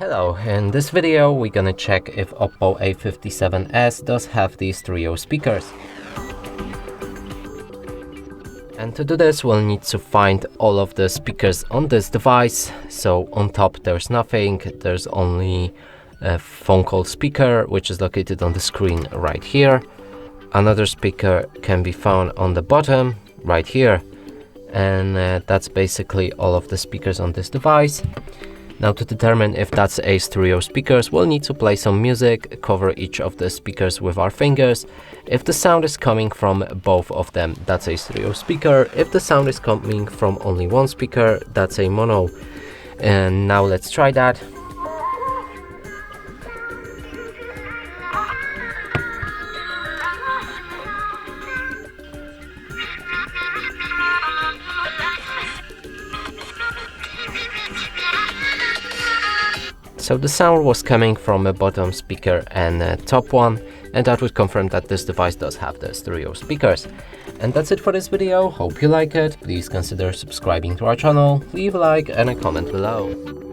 Hello, in this video we're gonna check if OPPO A57s does have these stereo speakers. And to do this we'll need to find all of the speakers on this device. So on top there's nothing, there's only a phone call speaker which is located on the screen right here. Another speaker can be found on the bottom right here, and that's basically all of the speakers on this device. Now to determine if that's a stereo speakers, we'll need to play some music, cover each of the speakers with our fingers. If the sound is coming from both of them, that's a stereo speaker. If the sound is coming from only one speaker, that's a mono. And now let's try that. So the sound was coming from a bottom speaker and a top one, and that would confirm that this device does have the stereo speakers. And that's it for this video. Hope you like it. Please consider subscribing to our channel, leave a like and a comment below.